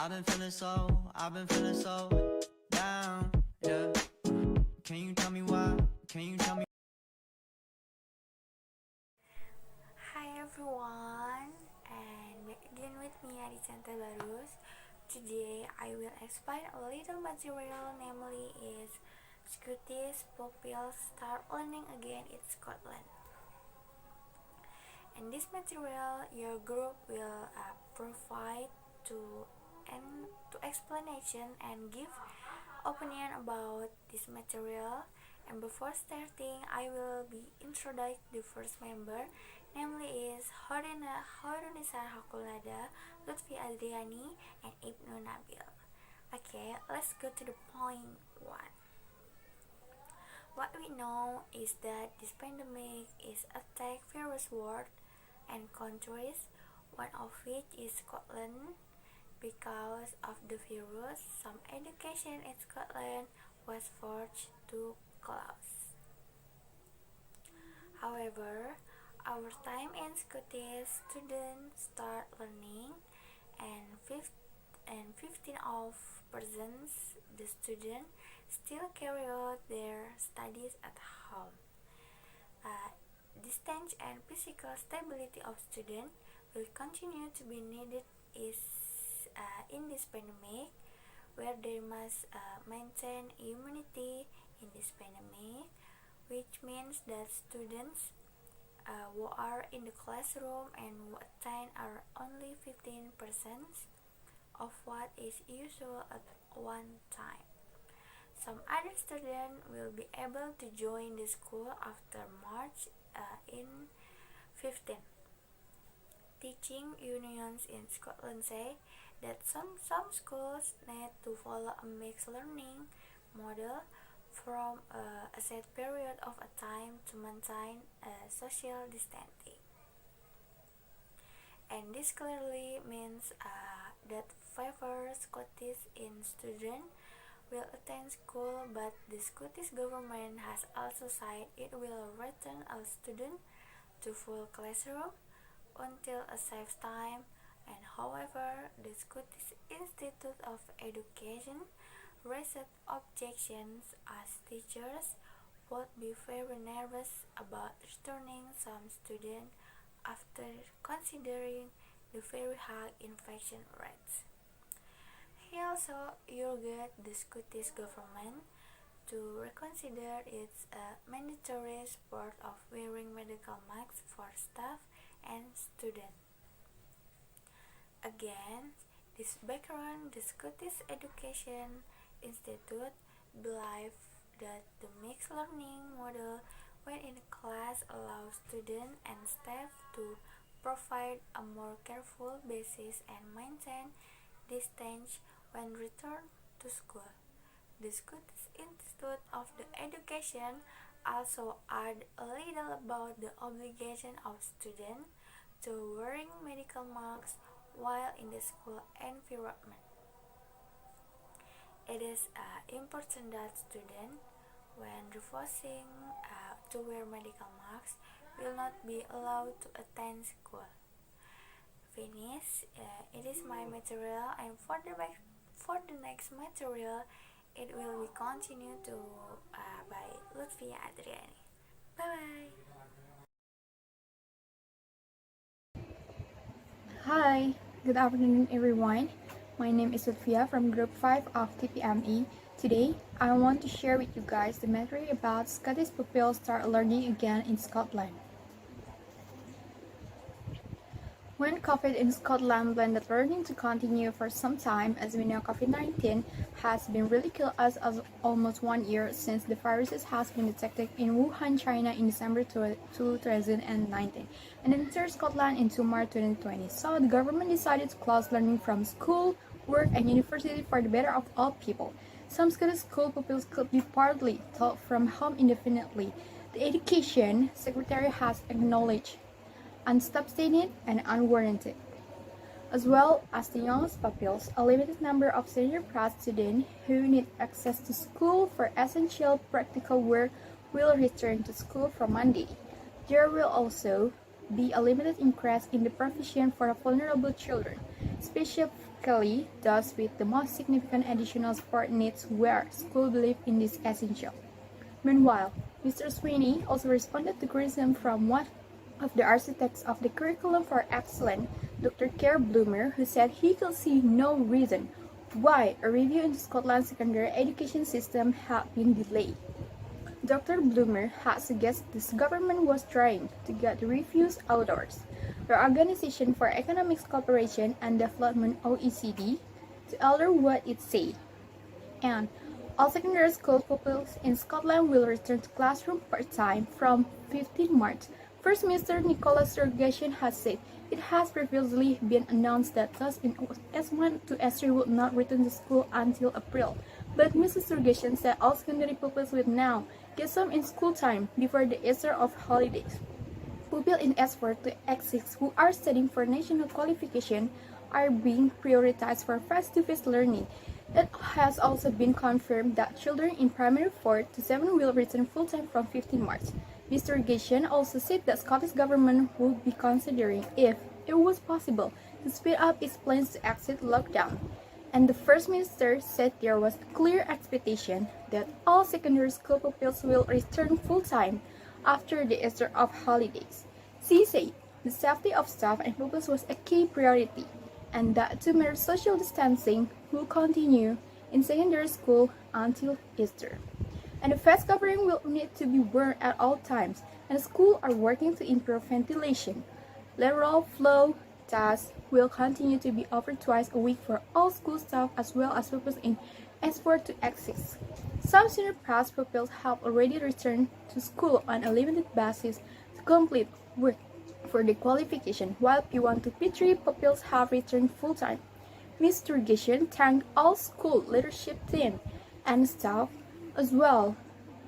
I've been feeling so down, yeah. Can you tell me why? Can you tell me? Hi everyone, and back again with me Arichanta. Today I will explain a little material, namely is Scottish pupils start learning again in Scotland. And this material your group will provide to explanation and give opinion about this material. And before starting, I will be introduce the first member, namely is Khoirunissa Haqul, Luthfia Adriani, and Ibnu Nabil. Okay, let's go to the point one. What we know is that this pandemic is attack various world and countries, one of which is Scotland. Because of the virus, some education in Scotland was forced to close. However, our time in Scottish students start learning, and 15% of the students still carry out their studies at home. Distance and physical stability of students will continue to be needed in this pandemic, where they must maintain immunity in this pandemic, which means that students who are in the classroom and who attend are only 15% of what is usual at one time. Some other students will be able to join the school after March in 15. Teaching unions in Scotland say that some schools need to follow a mixed learning model from a set period of a time to maintain social distancing. And this clearly means that favors Scottish in students will attend school, but the Scottish government has also said it will return all students to full classroom until a safe time. And however, the Scottish Institute of Education raised objections as teachers would be very nervous about returning some students after considering the very high infection rates. He also urged the Scottish government to reconsider its mandatory sport of wearing medical masks for staff and students. Against this background, the Scottish Education Institute believes that the mixed learning model when in class allows students and staff to provide a more careful basis and maintain distance when returned to school. The Scottish Institute of the Education also add a little about the obligation of students to wearing medical masks while in the school environment. It is important that students, when refusing to wear medical masks, will not be allowed to attend school. Finish. It is my material, and for the next material, it will be continued to by Luthfia Adriani. Bye bye. Hi, good afternoon everyone. My name is Luthfia from Group 5 of TPME. Today, I want to share with you guys the material about Scottish pupils start learning again in Scotland. When COVID in Scotland planned learning to continue for some time, as we know Covid19 has been ridiculed as almost 1 year since the virus has been detected in Wuhan, China in December 2019 and entered Scotland into March 2020. So the government decided to close learning from school, work and university for the better of all people. Some Scottish school pupils could be partly taught from home indefinitely. The Education Secretary has acknowledged unsubstantiated and unwarranted, as well as the youngest pupils, a limited number of senior class students who need access to school for essential practical work will return to school from Monday. There will also be a limited increase in the provision for vulnerable children. specifically those with the most significant additional support needs where school believe in this essential. Meanwhile, Mr. Sweeney also responded to criticism from one of the architects of the curriculum for excellence, Dr. Kerr Bloomer, who said he could see no reason why a review into Scotland's secondary education system had been delayed. Dr. Bloomer had suggested this government was trying to get the reviews outdoors. The Organization for Economic Cooperation and Development (OECD) to alter what it said, and all secondary school pupils in Scotland will return to classroom part-time from 15 March. First Minister Nicola Sturgeon has said it has previously been announced that those in S1 to S3 would not return to school until April. But Mrs. Sturgeon said all secondary pupils will now get some in school time before the Easter of holidays. Pupils in S4 to S6 who are studying for national qualification are being prioritized for face-to-face learning. It has also been confirmed that children in primary 4 to 7 will return full-time from 15 March. Mr. Geshen also said that Scottish government would be considering, if it was possible, to speed up its plans to exit lockdown. And the First Minister said there was a clear expectation that all secondary school pupils will return full-time after the Easter of holidays. She said the safety of staff and pupils was a key priority, and that to measure social distancing will continue in secondary school until Easter. And the face covering will need to be worn at all times, and schools are working to improve ventilation. Lateral flow tests will continue to be offered twice a week for all school staff as well as pupils in S4 to S6. Some senior pass pupils have already returned to school on a limited basis to complete work for the qualification, while P1 to P3 pupils have returned full-time. Mr. Gishan thanked all school leadership team and staff as well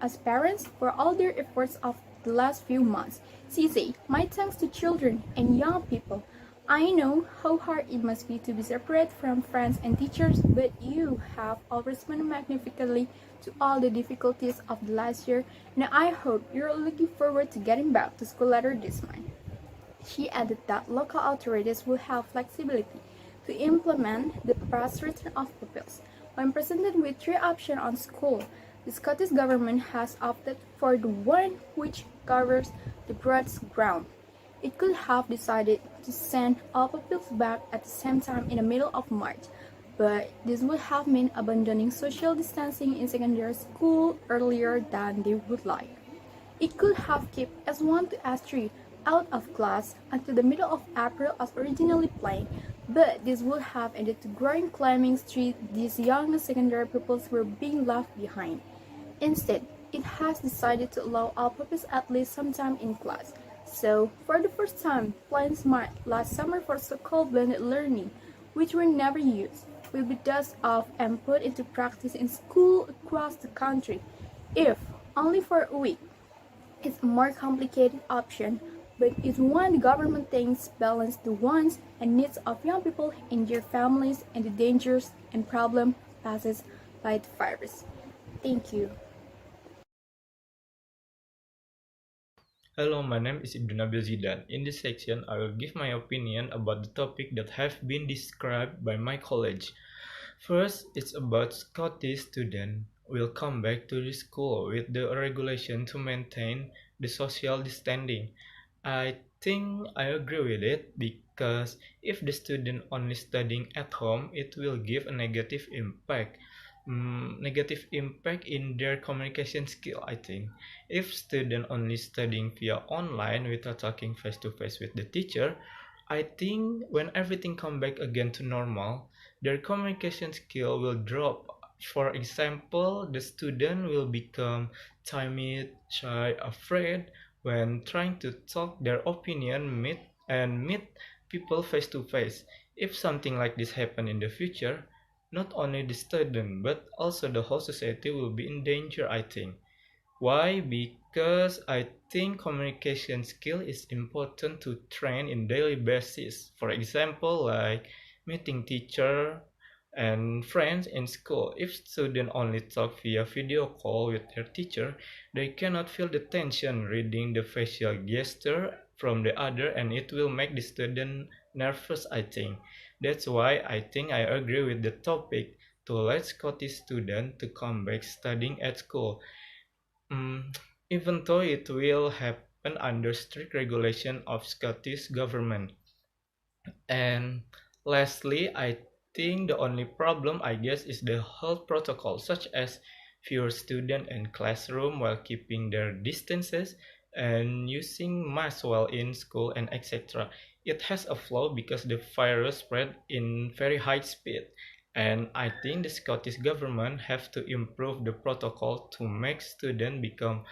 as parents for all their efforts of the last few months. She said, "My thanks to children and young people. I know how hard it must be to be separate from friends and teachers, but you have all responded magnificently to all the difficulties of the last year, and I hope you're looking forward to getting back to school later this month." She added that local authorities will have flexibility to implement the fast return of pupils. When presented with three options on school, the Scottish Government has opted for the one which covers the broadest ground. It could have decided to send all pupils back at the same time in the middle of March, but this would have meant abandoning social distancing in secondary school earlier than they would like. It could have kept S1 to S3 out of class until the middle of April as originally planned, but this would have ended to growing claiming these young secondary pupils were being left behind. Instead, it has decided to allow all pupils at least some time in class. So, for the first time, plans marked last summer for so-called blended learning, which were never used, will be dusted off and put into practice in schools across the country, if only for a week. It's a more complicated option, but it's one the government thinks balance the wants and needs of young people and their families and the dangers and problem posed by the virus. Thank you. Hello, my name is Ibnu Nabil Zidane. In this section, I will give my opinion about the topic that have been described by my college. First, it's about Scottish students will come back to the school with the regulation to maintain the social distancing. I think I agree with it because if the student only studying at home, it will give a negative impact. Negative impact in their communication skill, I think. If student only studying via online without talking face to face with the teacher, I think when everything come back again to normal, their communication skill will drop. For example, the student will become timid, shy, afraid when trying to talk their opinion meet people face to face. If something like this happen in the future, not only the student but also the whole society will be in danger, I think. Why? Because I think communication skill is important to train in daily basis. For example, like meeting teacher and friends in school. If students only talk via video call with their teacher, they cannot feel the tension reading the facial gesture from the other, and it will make the student nervous, I think. That's why I think I agree with the topic to let Scottish students to come back studying at school. Mm, Even though it will happen under strict regulation of Scottish government. And lastly, I think the only problem, I guess, is the health protocol, such as fewer students in classroom while keeping their distances and using masks while in school and etc. It has a flaw because the virus spread in very high speed. And I think the Scottish government have to improve the protocol to make students become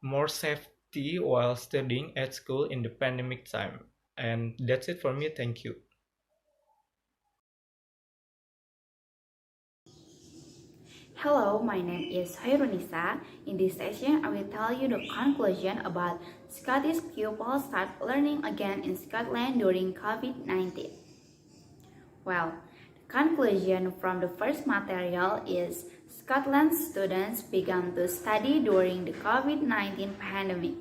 more safety while studying at school in the pandemic time. And that's it for me. Thank you. Hello, my name is Khoirunissa. In this session, I will tell you the conclusion about Scottish pupils start learning again in Scotland during COVID-19. Well, the conclusion from the first material is Scotland students began to study during the COVID-19 pandemic.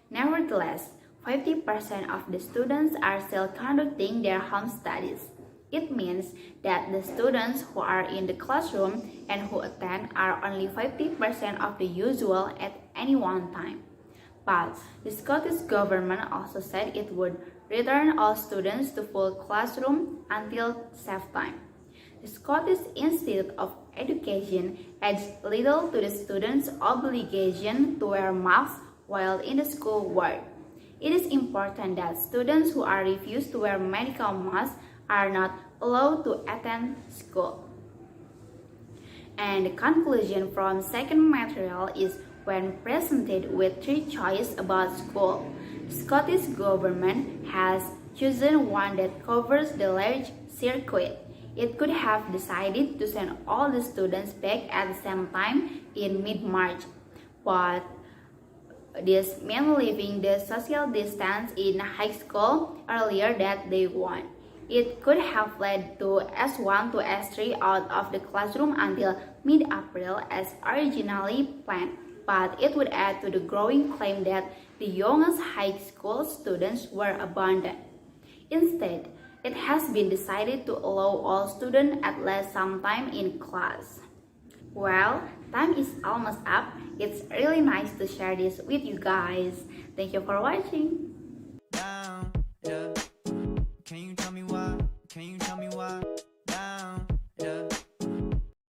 Nevertheless, 50% of the students are still conducting their home studies. It means that the students who are in the classroom and who attend are only 50% of the usual at any one time. But the Scottish government also said it would return all students to full classroom until safe time. The Scottish Institute of Education adds little to the students' obligation to wear masks while in the school world. It is important that students who are refused to wear medical masks are not allowed to attend school. And the conclusion from second material is when presented with three choices about school, the Scottish government has chosen one that covers the large circuit. It could have decided to send all the students back at the same time in mid-March, but this meant leaving the social distance in high school earlier than they want. It could have led to S1 to S3 out of the classroom until mid-April as originally planned, but it would add to the growing claim that the youngest high school students were abandoned. Instead, it has been decided to allow all students at least some time in class. Well, time is almost up. It's really nice to share this with you guys. Thank you for watching.